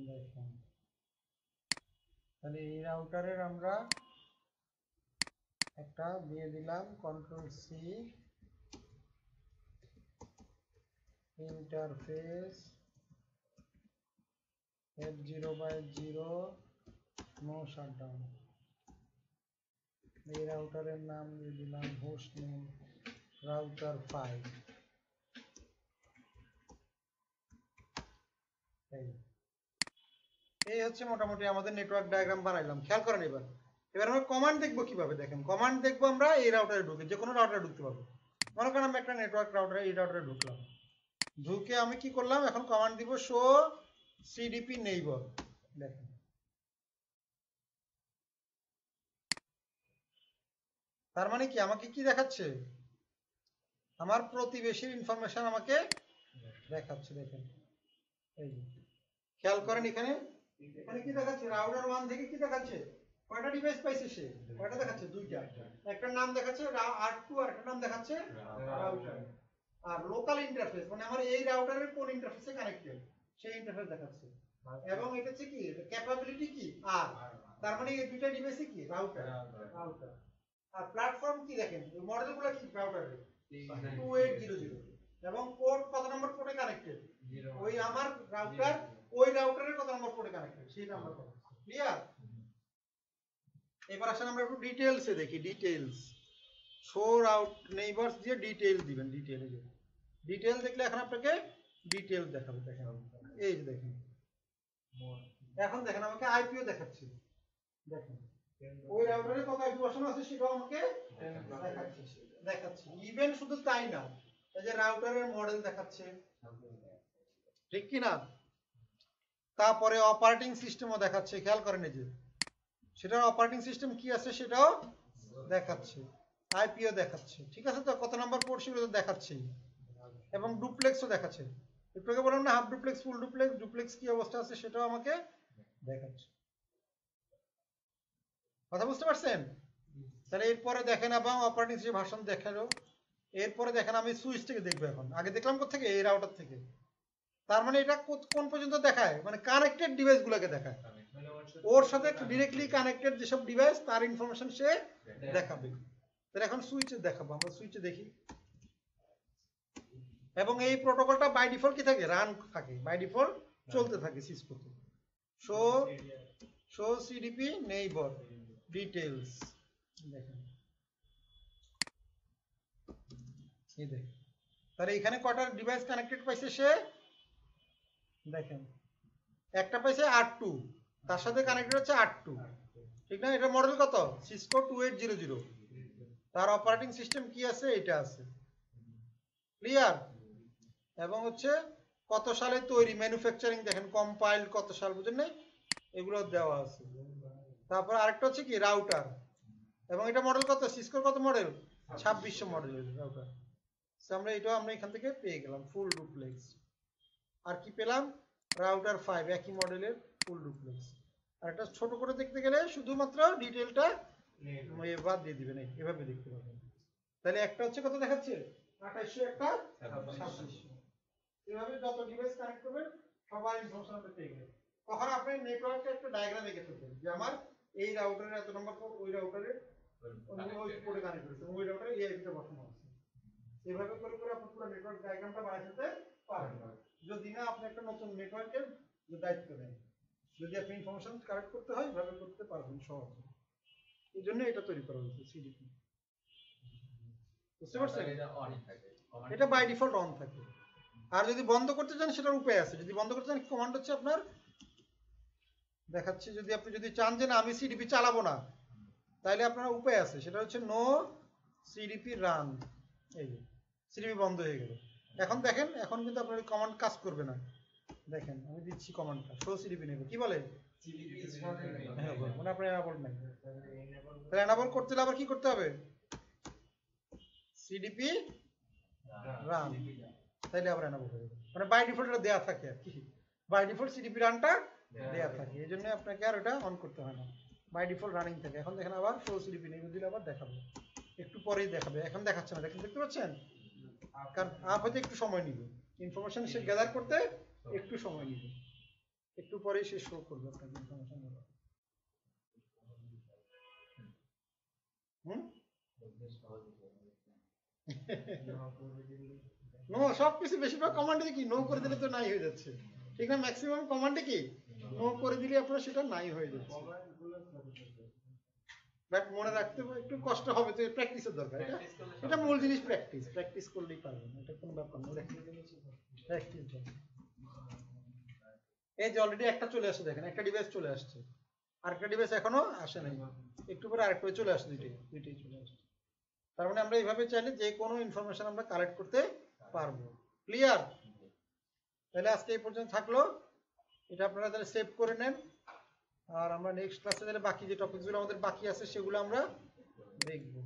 দেখুন তাহলে এই রাউটারের আমরা একটা দিয়ে দিলাম control C interface F0/0 no shutdown. এই রাউটারের নাম দিয়ে দিলাম হোস্ট নেম রাউটার 5। এই হচ্ছে মোটামুটি আমাদের নেটওয়ার্ক ডায়াগ্রাম বানাইলাম। খেয়াল করেন এবার আমরা কমান্ড দেখবো কিভাবে। দেখেন কমান্ড দেখবো আমরা এই রাউটারে ঢুকে, যে কোনো রাউটারে ঢুকতে পারবো। মনে করেন আমি একটা নেটওয়ার্ক রাউটারে এই রাউটারে ঢুকলাম, ঢুকে আমি কি করলাম, এখন কমান্ড দিব শো সিডিপি নেইবার। দেখেন তার মানে কি আমাকে কি দেখাচ্ছে, আমার প্রতিবেশীর ইনফরমেশন আমাকে দেখাচ্ছে। দেখেন এই খেয়াল করেন এখানে কি দেখাচ্ছে, রাউটার 1 থেকে কি দেখাচ্ছে, কয়টা ডিভাইস পাইছে সে, কয়টা দেখাচ্ছে, দুইটা। একটার নাম দেখাচ্ছে R2 আর একটার নাম দেখাচ্ছে রাউটার। আর লোকাল ইন্টারফেস মানে আমার এই রাউটারের কোন ইন্টারফেসে কানেক্টেড সেই ইন্টারফেস দেখাচ্ছে। এবং এটা হচ্ছে কি ক্যাপাবিলিটি কি আর, তার মানে এই দুইটা ডিভাইসে কি রাউটার। আর প্ল্যাটফর্ম কি দেখেন মডেলগুলো কি রাউটারের 2800 এবং পোর্ট কত নম্বর পোর্টে কানেক্টেড, ওই আমার রাউটার ওই রাউটারের কত নম্বর পোর্টে কানেক্টেড সেই নাম্বার কত। ক্লিয়ার? এবার আসলে আমরা একটু ডিটেইলসে দেখি। ডিটেইলস শো আউট নেইবারস দিয়ে ডিটেইল দিবেন। ডিটেইল দেখলে এখন আপনাকে ডিটেইল দেখাবে। দেখেন এই যে দেখেন এখন দেখেন আমাকে আইপিও দেখাচ্ছে। দেখেন ওই রাউটারে কত আইপি বসানো আছে সেটাও আমাকে দেখাচ্ছে। ইভেন শুধু তাই না, এই যে রাউটারের মডেল দেখাচ্ছে, ঠিক কি না? তারপরে অপারেটিং সিস্টেমও দেখাচ্ছে। খেয়াল করেন এই যে সেটার অপারেটিং সিস্টেম কি আছে সেটাও দেখাচ্ছে, আইপিও দেখাচ্ছে। ঠিক আছে তো, কত নাম্বার পোর্ট সেগুলো তো দেখাচ্ছেই। এবং ডুপ্লেক্সও দেখাচ্ছে। একটু আগে বললাম না half duplex, full duplex, duplex কি অবস্থা আছে সেটাও আমাকে দেখাচ্ছে। কথা বুঝতে পারছেন? তাহলে এরপরে দেখেন এবং অপারেটিং সিস্টেম ভার্সন দেখালো। এরপরে দেখেন আমি সুইচ থেকে দেখবো। এখন আগে দেখলাম কোথা থেকে, এই রাউটার থেকে। তার মানে এটা কোন পর্যন্ত দেখায়, মানে কানেক্টেড ডিভাইস গুলোকে দেখায়, ওর সাথে ডিরেক্টলি কানেক্টেড যেসব ডিভাইস তার ইনফরমেশন সে দেখাবে। তাহলে এখন সুইচে দেখাবো, আমরা সুইচে দেখি। এবং এই প্রোটোকলটা বাই ডিফল্ট কি থাকে, রান থাকে, বাই ডিফল্ট চলতে থাকে সিসকোতে। Show CDP neighbour details. দেখেন এই দেখেন তাহলে এখানে কয়টা ডিভাইস কানেক্টেড পাইছে সে, দেখেন একটা পাইছে R2, তার সাথে কানেক্টেড হচ্ছে R2, ঠিক না? এটা মডেল কত, সিসকো 2800, তার অপারেটিং সিস্টেম কি আছে, এটা আছে। ক্লিয়ার? এবং হচ্ছে কত সালে তৈরি, ম্যানুফ্যাকচারিং দেখেন, কম্পাইল্ড কত সাল, বুঝেন না, এগুলো দেওয়া আছে। তারপর আরেকটা হচ্ছে কি রাউটার, এবং এটা মডেল কত, সিসকোর কত মডেল, 2600 মডেলের রাউটার। আমরা এখান থেকে পেয়ে গেলাম ফুল ডুপ্লেক্স। আর কি পেলাম, রাউটার 5 একই মডেলের ফুল ডুপ্লেক্স। আর এটা ছোট করে দেখতে গেলে শুধুমাত্র ডিটেইলটা বাদ দিয়ে দিবেন, এভাবে দেখতে পাবেন। তাহলে একটা হচ্ছে কত দেখাচ্ছে 2800, একটা 2600। এভাবে যত ডিভাইস কানেক্ট করবেন সবার ইনফরমেশন আপনি পেয়ে গেলেন। তখন আপনি নেটওয়ার্কে একটা ডায়াগ্রাম এঁকে ফেলবেন যে আমার এই রাউটারের এত নম্বর পোর্ট, ওই রাউটারের ওই পোর্টে কানেক্ট করেছে, ওই রাউটারে এই আইপিটা বসানো আছে। এভাবে করে করে আপনি পুরো নেটওয়ার্ক ডায়াগ্রামটা বানাই ফেলতে পারবেন। যদি না আপনি একটা নতুন নেটওয়ার্কের দায়িত্ব নেন, যদি আপনি ইনফরমেশন কালেক্ট করতে হয় এভাবে করতে পারবেন সহজে। এই জন্য এটা তৈরি করা হয়েছে সিডিপি। বুঝতে পারছেন? এটা বাই ডিফল্ট অন থাকে। আর যদি বন্ধ করতে চান সেটার উপায় আছে। যদি বন্ধ করতে চান কমান্ড হচ্ছে আপনার দেখাচ্ছি, যদি আপনি চান যে না আমি সিডিপি চালাবো না, তাহলে আপনার উপায় আছে, সেটা হচ্ছে নো সিডিপি রান। এই যে সিডিপি বন্ধ হয়ে গেল। এখন দেখেন এখন কিন্তু আপনার কমান্ড কাজ করবে না। দেখেন আমি দিচ্ছি কমান্ডটা, শো সিডিপি নেব, কি বলে হ্যাঁ মানে আপনার এনাবল নাই। তাহলে এনাবল করতে হলে আবার কি করতে হবে, সিডিপি রান, তাইলে আবার এনাবল হবে। মানে বাই ডিফল্ট এটা দেয়া থাকে আর কি, বাই ডিফল্ট সিডিপি রানটা দেয়া থাকে, এই জন্য আপনাকে আর ওটা অন করতে হয় না, বাই ডিফল্ট রানিং থাকে। এখন দেখেন আবার শো সিডিপি নেব দিলে আবার দেখাবে, একটু পরেই দেখাবে, এখন দেখাচ্ছে না। দেখেন দেখতে পাচ্ছেন, কারণ আপ হতে একটু সময় নিবে, ইনফরমেশন সে গ্যাদার করতে একটু সময় নিবে। একটু পরেই সে শো করবে আপনাকে ইনফরমেশন গুলো। নো, সবকিছু বেশিরভাগ কমান্ডে কি নো করে দিলে তো নাই হয়ে যাচ্ছে, ঠিক না? ম্যাক্সিমাম কমান্ডে কি নো করে দিলে আপনার সেটা নাই হয়ে যাচ্ছে। বাট মনে রাখতে হবে, একটু কষ্ট হবে, তো প্র্যাকটিসের দরকার। এটা মূল জিনিস, প্র্যাকটিস করলেই পারবেন, এটা কোনো ব্যাপার না। প্র্যাকটিস। এই যে অলরেডি একটা চলে আসছে, দেখেন একটা ডিভাইস চলে আসছে, আরেকটা ডিভাইস এখনো আসে নাই, একটু পরে আরেকটা চলে আসছে, দুইটাই চলে আসছে। তার মানে আমরা এইভাবে চাইলে যে কোনো ইনফরমেশন আমরা কালেক্ট করতে পারবো। ক্লিয়ার? তাহলে আজকে এই পর্যন্ত থাকলো, এটা আপনারা তাহলে সেভ করে নেন। আর আমরা নেক্সট ক্লাসে তাহলে বাকি যে টপিকসগুলো আমাদের বাকি আছে সেগুলো আমরা দেখবো।